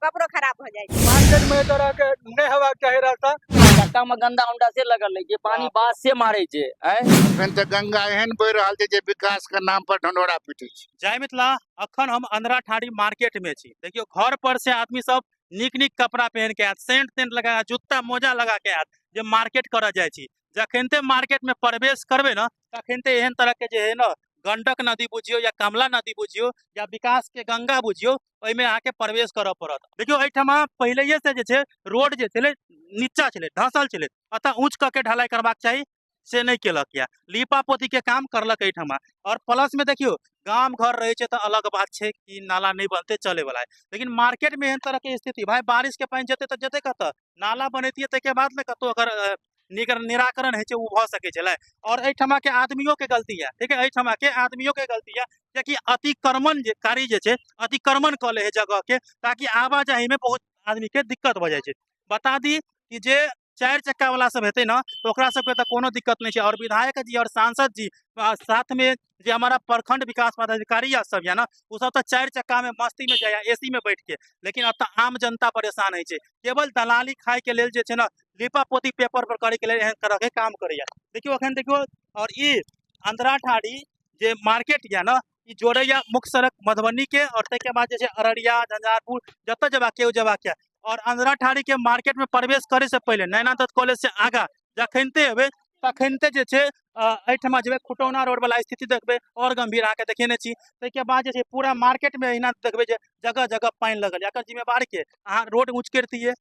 कपड़ो खराब हो जाए। मार्केट में तरह के नहीं हेबाक चाही रास्ता। चक्का में गंदा उंडा से लगल है, पानी बास से मारे छे। अखन तक गंगा एहन बह रहल छै जे विकास के नाम पर ढंढोरा पीटे छै। जय मिथिला। अखन हम अंधराठाड़ी मार्केट में छी। देखियो घर पर से आदमी सब नीक नीक कपड़ा पहन के आयत, सेंट तेंट लगा, जूता मोजा लगा के आयत जे मार्केट करऽ जाय छी। जखनते मार्केट में प्रवेश करबे न तखनते एहन तरह के जे है न गंडक नदी बुझियो या कमला नदी बुझियो या विकास के गंगा बुझियो, ओहिमे आके प्रवेश करऽ पड़त। देखियो एहिठमा पहिलेये से जे छै रोड जे छलै नीचा छलै, धंसल छलै, अतः ऊंच कऽ के ढलाई करबाक चाही, से नहीं केलक या। लीपा पोती के काम करलक एहिठमा। और प्लस में देखियो गांव घर रहे छै त अलग बात छै कि नाला नहीं बनते चले वाला है, लेकिन मार्केट में एहन तरह के स्थिति भाई बारिश के पानी जते त जते कत नाला बनैतिये तके बाद ने कतो अगर निराकरण है वो भ सके छलै। और एहिठमा के आदमियों के गलती है, ठीक है, एहिठमा के आदमियों के गलती है कि अतिक्रमण जे कारी जे छै अतिक्रमण क ले है जगह के, ताकि आवाजाही में बहुत आदमी के दिक्कत भ जाय छै। बता दी कि जे 4 चक्का वाला सब हेतै ना तो ओकरा सबके त कोनो दिक्कत नहीं है। और विधायक जी और सांसद जी साथ में जो हमारा प्रखंड विकास पदाधिकारी सब है ना, वो सब तो 4 चक्का में मस्ती में जाए, एसी में बैठ के, लेकिन अब तक आम जनता परेशान है। केवल दलाली खाए के लेल जे छै ना लिपा पोती पेपर पर करे के लेल एहन तरह के काम करैया। देखियो अखन देखियो। और ई अंधराठाड़ी जे मार्केट या ना ई जोड़ैया मुख्य सड़क मधुबनी के, और तके बाद जे छै अररिया झंझारपुर जतऽ जेबाक के ओ जेबाक है। और अंधराठाड़ी के मार्केट में प्रवेश करे से पहले नैना दत्त कॉलेज से आगा जखनते हेबे तखनते जे छै एहिठमा जेबे खुटौना रोड वाला स्थिति देखबे और गंभीर आके देखेने छी। तैके बाद जे छै पूरा मार्केट में एहिना देखबे जे जगह जगह पानी लगल। एकर जिम्मेवार के अहाँ रोड ऊंच करतिये,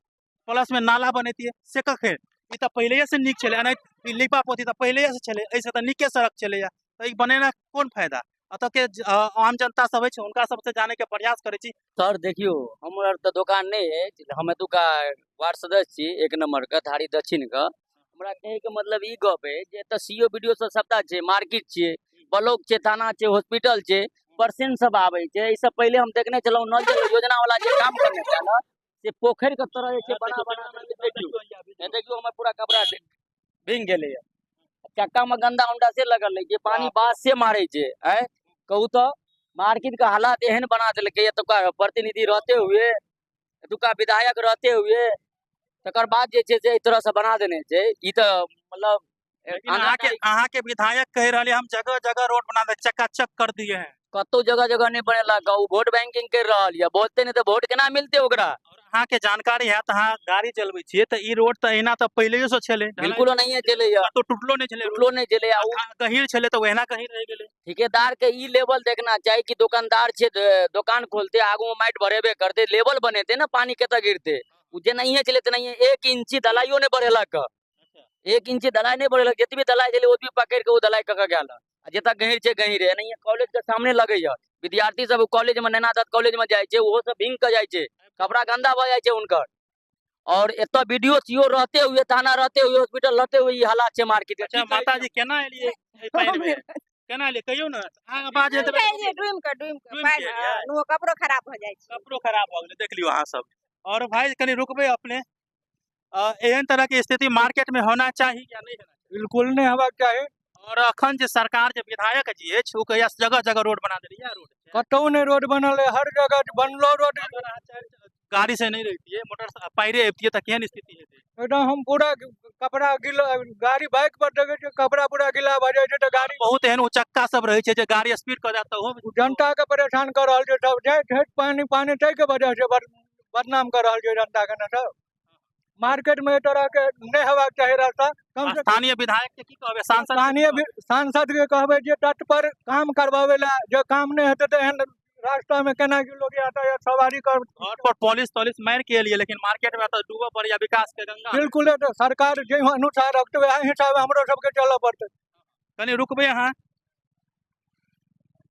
प्लस में नाला बनैतिये, से कखन? ई त पहिलेये से नीक छलै, ई लीपा पोती त पहिलेये से छलै, ऐसे त नीके सड़क छलैया, त ई बनेना कोन फायदा? अतः के आम जनता सब है उनका सबसे जाने के प्रयास करे छी। सर देखियो हमर तो दुकान नहीं है, हमें दुकान वार्ड सदस्य छी 1 नंबर का धारी दक्षिण का। हमरा कहे के मतलब ई गप है जे त सीओ वीडियो सब सबटा छे, मार्केट छे, ब्लॉक छे, थाना छे, हॉस्पिटल छे, पर्सेंट सब आवे छे। ई सब पहले हम देखने चलो नल जल योजना वाला जे काम करने था ना, से पोखर के तरह जे बना बना के देखियो हमें पूरा कपड़ा भींग गेले है। चक्का में गंदा उंडा से लगल है, पानी बास से मारे छे। कहू तो मार्केट का हालात एहन बना दिलके, एतुका प्रतिनिधि रहते हुए, एतुका विधायक रहते हुए, तकर बाद जे छै से इस तरह से बना देने छै। ई त मतलब अहाँ के विधायक कह रहे हम जगह जगह रोड बना दे, चकाचक कर दिए हैं। कतो जगह जगह नहीं बनेला, उ वोट बैंकिंग कर रहल है, बोलते नहीं तो वोट केना मिलते ओकरा। अहाँ के जानकारी है त अहाँ गाड़ी चलबै छियै त ई रोड त एहिना त पहिलेयो से छलै, बिल्कुल नहीं है चले या तो टूटलो नहीं छलै, टूटलो नहीं चले। गहीर छलै त ओहिना गहीर रह गेलै। ठेकेदार के ई लेवल देखना चाहिए कि दुकानदार छे दुकान खोलते आगू में माइट भरेबे करते, लेवल बनेते ना पानी केता गिरते, जे नहीं है चले तो नहीं है। 1 इंची दलाइयो ने बढ़ेलक, 1 इंची दलाई नहीं बढ़ेलक, जितनी दलाई चले ओतबी पकड़ के वो दलाई कक गेल। जतऽ गहीर छे गहीर है, नहीं है कॉलेज के सामने लगे है, विद्यार्थी सब कॉलेज में नैना दत्त कॉलेज में जाय छे, ओहो सब भींग के जाय छे, कपड़ा गंदा भ जाय छे उनकर। और एतो वीडियो सीओ रहते हुए, थाना रहते हुए, हॉस्पिटल रहते हुए ई हालात छे मार्केट। अच्छा माता जी केना एलिए पानी में? केना एलिए कहियो ना, आवाज हेतै डूम के कपड़ो खराब हो जाए। कपड़ो खराब भ गेलै, देख लियो अहाँ सब। और भाई कनी रुकबे अपने, एहन तरह के स्थिति मार्केट में होना चाहिए या नहीं होना चाहिए? बिल्कुल नहीं हेबाक चाही। और अखन जे सरकार जे विधायक जी है उ कहिया जगह जगह रोड बना देली है। रोड कतौ नहीं रोड बनल है, हर जगह बनलो रोड। गाड़ी से नहीं रहती है, मोटर पैरे आती है त केहन स्थिति हेतै? एकदम हम पूरा कपड़ा गिला, गाड़ी बाइक पर देखे छे कपड़ा पूरा गिला भ जाय छे त गाड़ी बहुत एहन उचक्का सब रहे छे जे गाड़ी स्पीड कर जाता हो, जनता के परेशान कर रहल छे। सब जे पानी पानी तय के वजह से बदनाम कर रहल छे जनता के। ना सब मार्केट में तरह के नहीं हेबाक चाही रास्ता। कम से स्थानीय विधायक के की कहबे, सांसद के कहबे जे तट पर काम करवावे ला, जो काम नहीं हेते त एहन रास्ता में केना कि लोग यातायात सवारी कर और पर पुलिस मार के लिए, लेकिन मार्केट में तो डूबा पड़ या विकास के गंगा। बिल्कुल है, तो सरकार जे अनुसार रखते वह हिसाब हमरो सबके चलऽ पड़ते। कनी रुकबे अहाँ,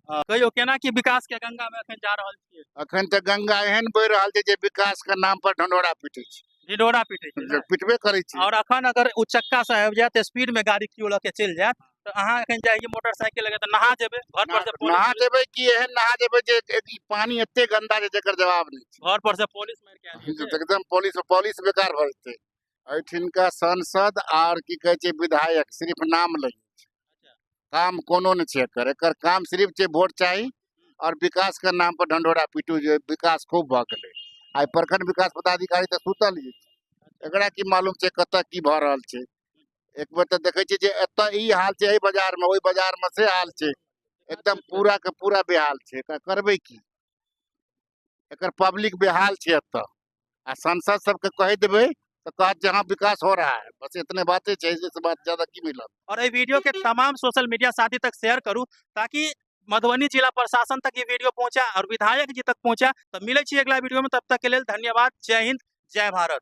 कहियो केना कि विकास के गंगा में अखन जा रहल छियै? अखन तक गंगा एहन बह रहल छै जे विकास के नाम पर ढंढोरा पीटे छै, ढिढोरा पीटे छै, पिटबे करे छै। और अखन अगर उचक्का से आबि जाए स्पीड में गाड़ी क्यों लके चल जाए तो अहाँ अखन जाइए मोटरसाइकिल लगे तो नहा जेबे, घर पर से नहा जेबे कि एहन नहा जेबे जे ई पानी एते गंदा जे जेकर जवाब नहीं छै। घर पर से पुलिस मार के आ जेतै, एकदम पुलिस बेकार भ जेतै। एठिनका सांसद और की कहे छै विधायक सिर्फ नाम लै छै, काम कोनो नहीं छै एकर। एकर काम सिर्फ छै वोट चाही और विकास के नाम पर ढंढोरा पीटू जे विकास खूब भ गेलै आई प्रखंड विकास पदाधिकारी तऽ सुतल अछि एकरा की मालूम छै कतऽ की भऽ रहल छै एक बेर तऽ देखै छियै जे एतऽ ई हाल छै एहि बाजार में ओहि बाजार में से हाल छै एकदम पूरा के पूरा बेहाल छै एकरा करबै की एकर पब्लिक बेहाल छै एतऽ आ सांसद सबके कह देबै तो कहत जहाँ विकास हो रहा है बस इतने बातें चाहिए इससे बात ज्यादा की मिलत और ये वीडियो के तमाम सोशल मीडिया साथी तक शेयर करूँ ताकि मधुबनी जिला प्रशासन तक ये वीडियो पहुंचा और विधायक जी तक पहुंचा। तो मिले छी अगला वीडियो में, तब तक के लिए धन्यवाद। जय हिंद, जय भारत।